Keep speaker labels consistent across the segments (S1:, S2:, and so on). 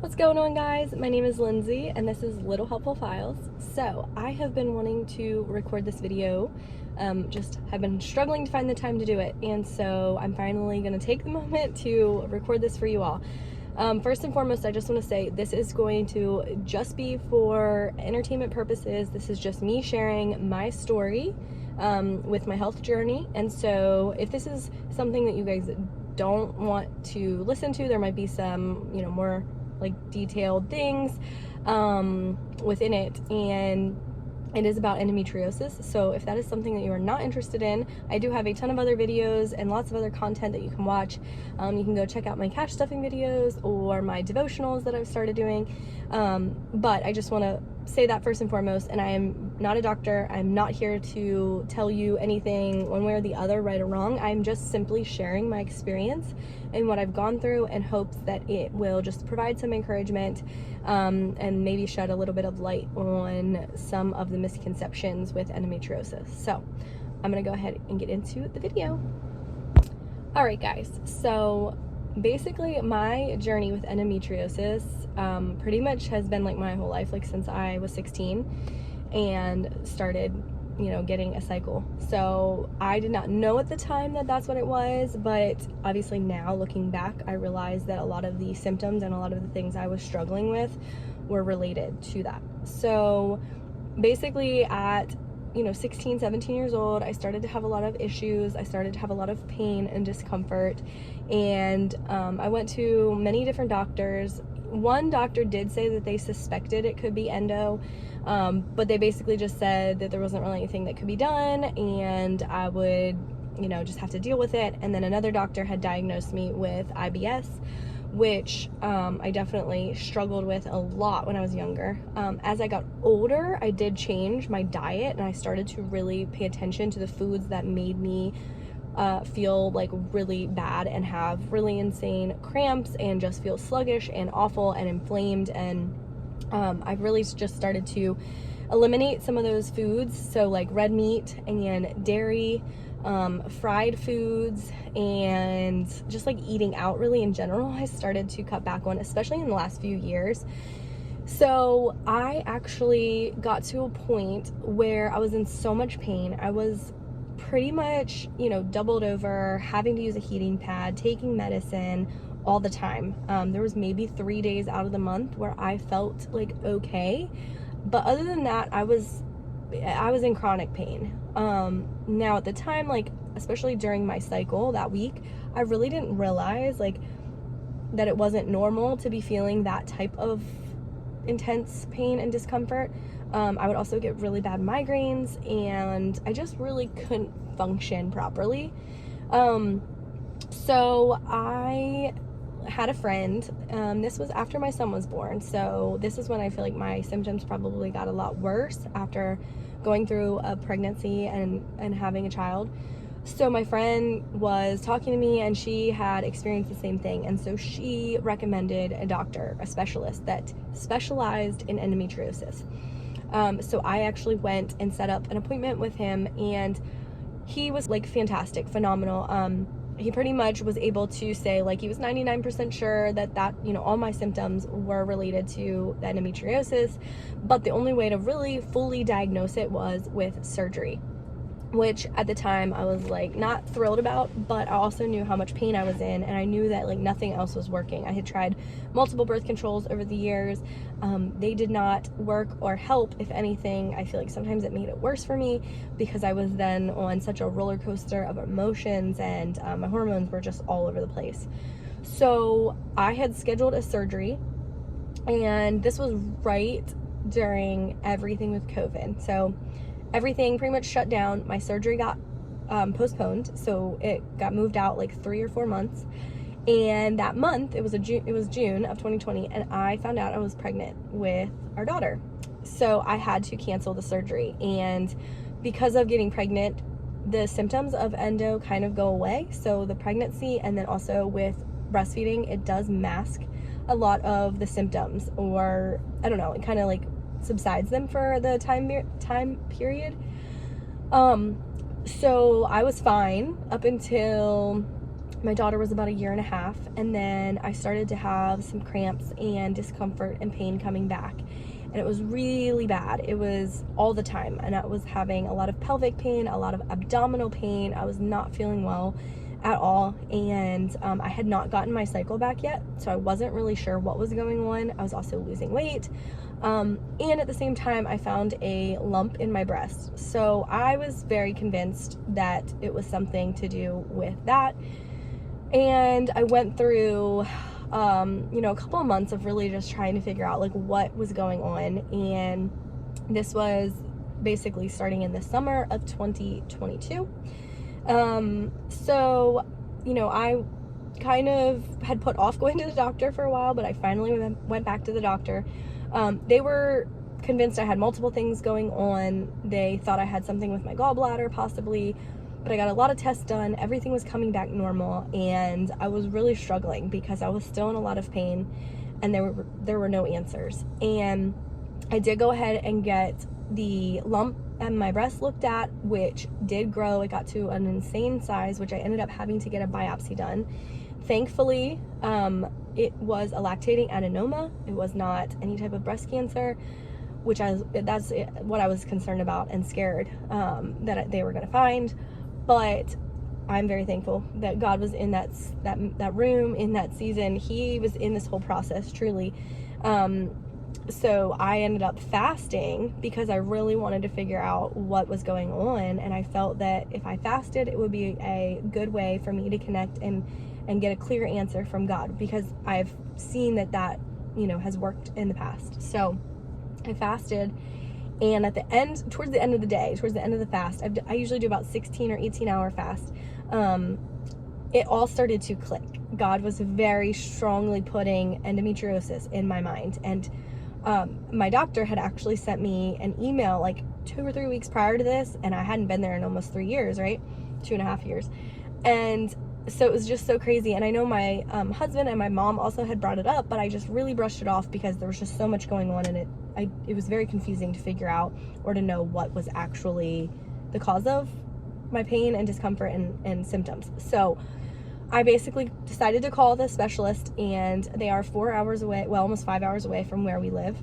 S1: What's going on, guys? My name is Lindsay and this is Little Helpful Files. So I have been wanting to record this video, just have been struggling to find the time to do it, and so I'm finally going to take the moment to record this for you all. First and foremost, I just want to say this is going to just be for entertainment purposes. This is just me sharing my story with my health journey, and so if this is something that you guys don't want to listen to, there might be some, more like detailed things within it, and it is about endometriosis. So if that is something that you are not interested in, I do have a ton of other videos and lots of other content that you can watch. You can go check out my cash stuffing videos or my devotionals that I've started doing, but I just want to say that first and foremost, and I am not a doctor. I'm not here to tell you anything one way or the other, right or wrong. I'm just simply sharing my experience and what I've gone through in hopes that it will just provide some encouragement and maybe shed a little bit of light on some of the misconceptions with endometriosis. So I'm gonna go ahead and get into the video. All right, guys, so basically my journey with endometriosis pretty much has been like my whole life, like since I was 16 and started getting a cycle. So I did not know at the time that that's what it was, but obviously now looking back, I realized that a lot of the symptoms and a lot of the things I was struggling with were related to that. So basically at 16, 17 years old, I started to have a lot of issues. I started to have a lot of pain and discomfort, and I went to many different doctors. One doctor did say that they suspected it could be endo, but they basically just said that there wasn't really anything that could be done, and I would, just have to deal with it. And then another doctor had diagnosed me with IBS, which I definitely struggled with a lot when I was younger. As I got older, I did change my diet, and I started to really pay attention to the foods that made me feel like really bad and have really insane cramps and just feel sluggish and awful and inflamed. And I've really just started to eliminate some of those foods, so like red meat and dairy, fried foods, and just like eating out really in general, I started to cut back on, especially in the last few years. So I actually got to a point where I was in so much pain. I was pretty much, doubled over, having to use a heating pad, taking medicine all the time. There was maybe 3 days out of the month where I felt like okay, but other than that, I was in chronic pain. Now at the time, like especially during my cycle that week, I really didn't realize like that it wasn't normal to be feeling that type of intense pain and discomfort. I would also get really bad migraines, and I just really couldn't function properly. So I had a friend, this was after my son was born, so this is when I feel like my symptoms probably got a lot worse after going through a pregnancy and having a child. So my friend was talking to me, and she had experienced the same thing, and so she recommended a doctor, a specialist that specialized in endometriosis. So I actually went and set up an appointment with him, and he was like fantastic, phenomenal. He pretty much was able to say like he was 99% sure that all my symptoms were related to the endometriosis, but the only way to really fully diagnose it was with surgery, which at the time I was like not thrilled about, but I also knew how much pain I was in, and I knew that like nothing else was working. I had tried multiple birth controls over the years. They did not work or help. If anything, I feel like sometimes it made it worse for me because I was then on such a roller coaster of emotions, and my hormones were just all over the place. So I had scheduled a surgery, and this was right during everything with COVID. So everything pretty much shut down. My surgery got postponed, so it got moved out like 3 or 4 months. And that month, it was June of 2020, and I found out I was pregnant with our daughter. So I had to cancel the surgery, and because of getting pregnant, the symptoms of endo kind of go away. So the pregnancy, and then also with breastfeeding, it does mask a lot of the symptoms, or I don't know, it kind of like subsides them for the time period. So I was fine up until My daughter was about 1.5 years, and then I started to have some cramps and discomfort and pain coming back. And it was really bad. It was all the time. And I was having a lot of pelvic pain, a lot of abdominal pain. I was not feeling well at all. And I had not gotten my cycle back yet, so I wasn't really sure what was going on. I was also losing weight. And at the same time, I found a lump in my breast. So I was very convinced that it was something to do with that. And I went through, a couple of months of really just trying to figure out like what was going on. And this was basically starting in the summer of 2022. So, I kind of had put off going to the doctor for a while, but I finally went back to the doctor. They were convinced I had multiple things going on. They thought I had something with my gallbladder possibly, but I got a lot of tests done. Everything was coming back normal, and I was really struggling because I was still in a lot of pain, and there were no answers. And I did go ahead and get the lump and my breast looked at, which did grow. It got to an insane size, which I ended up having to get a biopsy done. Thankfully, it was a lactating adenoma. It was not any type of breast cancer, that's what I was concerned about and scared that they were going to find. But I'm very thankful that God was in that room in that season. He was in this whole process, truly. So I ended up fasting because I really wanted to figure out what was going on, and I felt that if I fasted, it would be a good way for me to connect and get a clear answer from God, because I've seen that has worked in the past. So I fasted, and towards the end of the fast, I usually do about 16 or 18 hour fast. It all started to click. God was very strongly putting endometriosis in my mind. And my doctor had actually sent me an email like 2 or 3 weeks prior to this, and I hadn't been there in almost 3 years, right? 2.5 years. And so it was just so crazy. And I know my husband and my mom also had brought it up, but I just really brushed it off because there was just so much going on, and it was very confusing to figure out or to know what was actually the cause of my pain and discomfort and symptoms. So I basically decided to call the specialist, and they are 4 hours away, well, almost 5 hours away from where we live.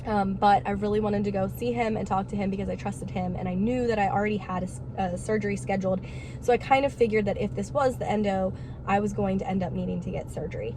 S1: But I really wanted to go see him and talk to him because I trusted him, and I knew that I already had a surgery scheduled. So I kind of figured that if this was the endo, I was going to end up needing to get surgery.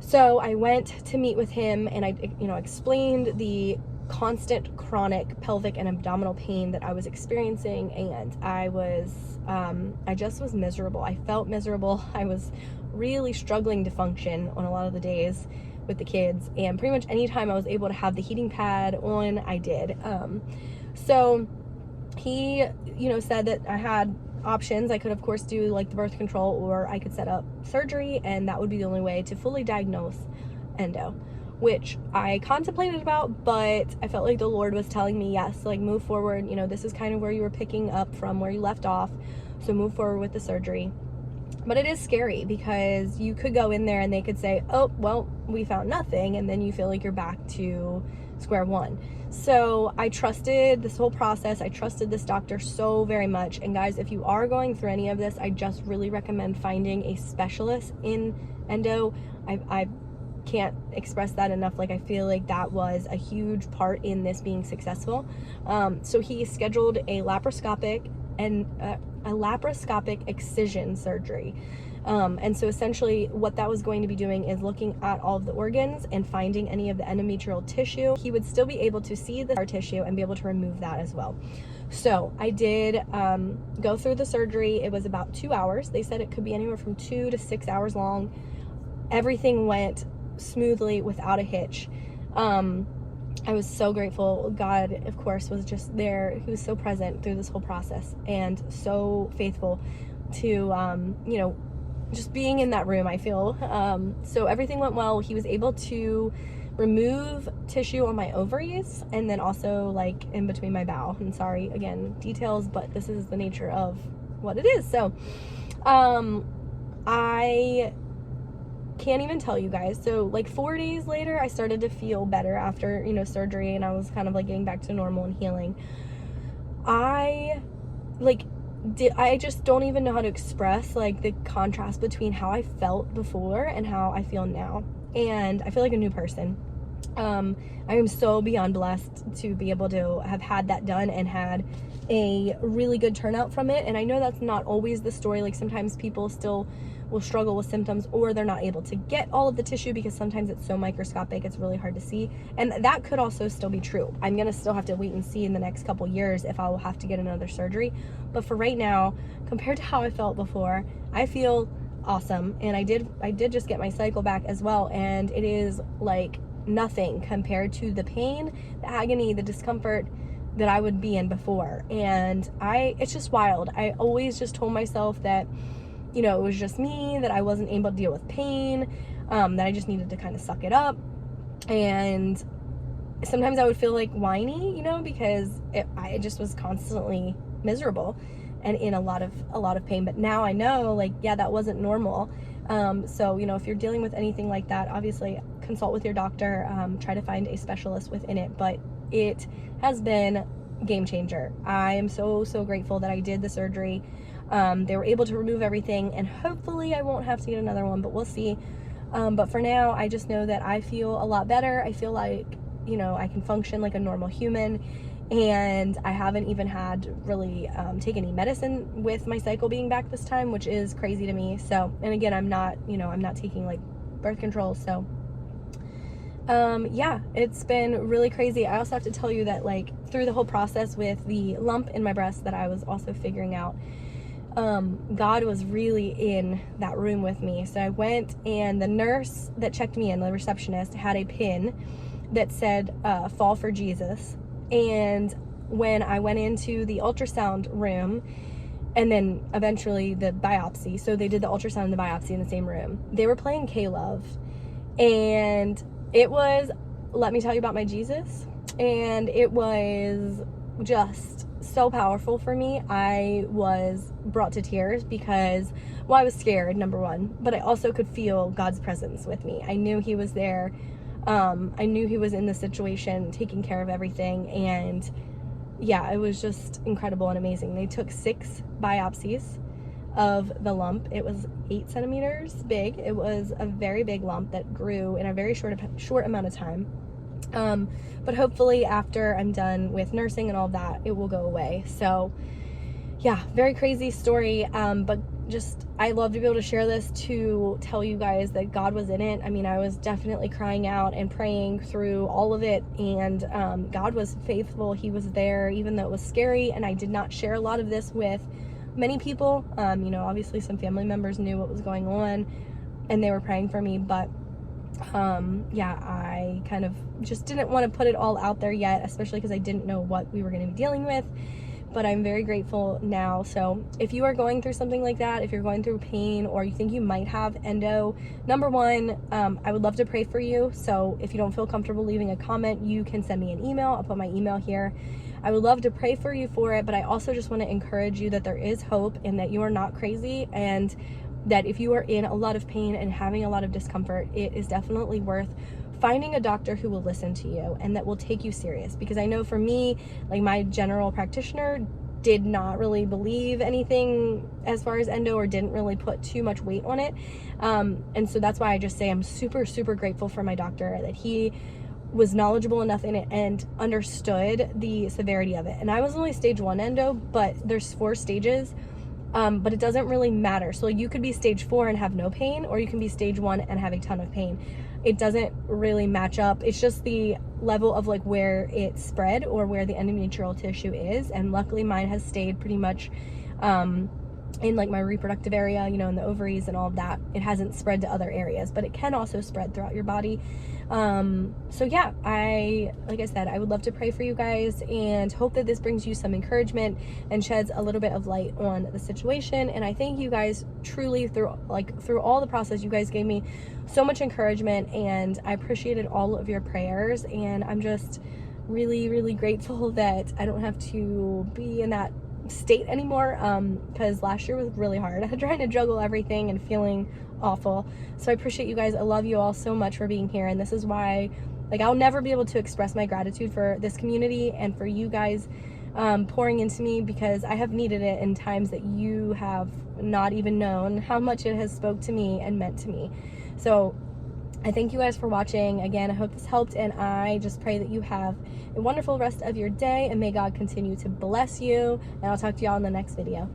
S1: So I went to meet with him, and I, explained the constant chronic pelvic and abdominal pain that I was experiencing, and I just was miserable. I felt miserable. I was really struggling to function on a lot of the days with the kids, and pretty much anytime I was able to have the heating pad on, I did. So he, said that I had options. I could, of course, do like the birth control, or I could set up surgery, and that would be the only way to fully diagnose endo, which I contemplated about, but I felt like the Lord was telling me, yes, like move forward. This is kind of where you were picking up from where you left off, so move forward with the surgery. But it is scary because you could go in there and they could say, oh, well, we found nothing, and then you feel like you're back to square one. So I trusted this whole process. I trusted this doctor so very much. And guys, if you are going through any of this, I just really recommend finding a specialist in endo. I can't express that enough. Like, I feel like that was a huge part in this being successful. So he scheduled a laparoscopic excision surgery. And so essentially what that was going to be doing is looking at all of the organs and finding any of the endometrial tissue. He would still be able to see the scar tissue and be able to remove that as well. So I did go through the surgery. It was about 2 hours. They said it could be anywhere from 2 to 6 hours long. Everything went smoothly without a hitch. I was so grateful. God, of course, was just there. He was so present through this whole process and so faithful to, just being in that room, I feel. So everything went well. He was able to remove tissue on my ovaries and then also like in between my bowel. And sorry, again, details, but this is the nature of what it is. So I can't even tell you guys. So like 4 days later, I started to feel better after, surgery, and I was kind of like getting back to normal and healing. I just don't even know how to express like the contrast between how I felt before and how I feel now. And I feel like a new person. I am so beyond blessed to be able to have had that done and had a really good turnout from it. And I know that's not always the story. Like sometimes people still will struggle with symptoms, or they're not able to get all of the tissue because sometimes it's so microscopic, it's really hard to see. And that could also still be true. I'm gonna still have to wait and see in the next couple years if I will have to get another surgery. But for right now, compared to how I felt before, I feel awesome. And I did just get my cycle back as well, and it is like nothing compared to the pain, the agony, the discomfort that I would be in before. And it's just wild. I always just told myself that, you know, it was just me, that I wasn't able to deal with pain, that I just needed to kind of suck it up. And sometimes I would feel like whiny, you know, because I just was constantly miserable and in a lot of pain. But now I know, like, yeah, that wasn't normal. So, you know, if you're dealing with anything like that, obviously consult with your doctor, try to find a specialist within it. But it has been a game changer. I am so grateful that I did the surgery. They were able to remove everything, and hopefully I won't have to get another one, but we'll see. But for now, I just know that I feel a lot better. I feel like, you know, I can function like a normal human, and I haven't even had really take any medicine with my cycle being back this time, which is crazy to me. So, and again, I'm not taking like birth control. So, yeah, it's been really crazy. I also have to tell you that, like, through the whole process with the lump in my breast that I was also figuring out, God was really in that room with me. So I went, and the nurse that checked me in, the receptionist, had a pin that said, "Fall for Jesus." And when I went into the ultrasound room, and then eventually the biopsy, so they did the ultrasound and the biopsy in the same room, they were playing K-Love. And it was, let me tell you about my Jesus. And it was just so powerful for me. I was brought to tears because, well, I was scared, number one, but I also could feel God's presence with me. I knew he was there. I knew he was in the situation, taking care of everything. And yeah, it was just incredible and amazing. They took 6 biopsies of the lump. It was 8 centimeters big. It was a very big lump that grew in a very short amount of time. But hopefully after I'm done with nursing and all of that, it will go away. So yeah, very crazy story. But just, I love to be able to share this to tell you guys that God was in it. I mean, I was definitely crying out and praying through all of it, and God was faithful. He was there, even though it was scary, and I did not share a lot of this with many people. You know, obviously some family members knew what was going on, and they were praying for me, but yeah, I kind of just didn't want to put it all out there yet, especially because I didn't know what we were going to be dealing with. But I'm very grateful now. So if you are going through something like that, if you're going through pain, or you think you might have endo, number one, I would love to pray for you. So if you don't feel comfortable leaving a comment, you can send me an email. I'll put my email here. I would love to pray for you for it, but I also just want to encourage you that there is hope, and that you are not crazy, and that if you are in a lot of pain and having a lot of discomfort, it is definitely worth finding a doctor who will listen to you and that will take you serious. Because I know for me, like, my general practitioner did not really believe anything as far as endo, or didn't really put too much weight on it. And so that's why I just say I'm super grateful for my doctor, that he was knowledgeable enough in it and understood the severity of it. And I was only stage 1 endo, but there's 4 stages. But it doesn't really matter. So you could be stage 4 and have no pain, or you can be stage 1 and have a ton of pain. It doesn't really match up. It's just the level of, like, where it spread, or where the endometrial tissue is. And luckily mine has stayed pretty much in, like, my reproductive area, you know, in the ovaries and all of that. It hasn't spread to other areas, but it can also spread throughout your body. So yeah, like I said, I would love to pray for you guys, and hope that this brings you some encouragement and sheds a little bit of light on the situation. And I thank you guys truly through all the process. You guys gave me so much encouragement, and I appreciated all of your prayers. And I'm just really grateful that I don't have to be in that state anymore, because last year was really hard. Trying to juggle everything and feeling awful. So I appreciate you guys. I love you all so much for being here, and this is why, like, I'll never be able to express my gratitude for this community and for you guys pouring into me, because I have needed it in times that you have not even known how much it has spoke to me and meant to me. So I thank you guys for watching. Again, I hope this helped, and I just pray that you have a wonderful rest of your day, and may God continue to bless you, and I'll talk to y'all in the next video.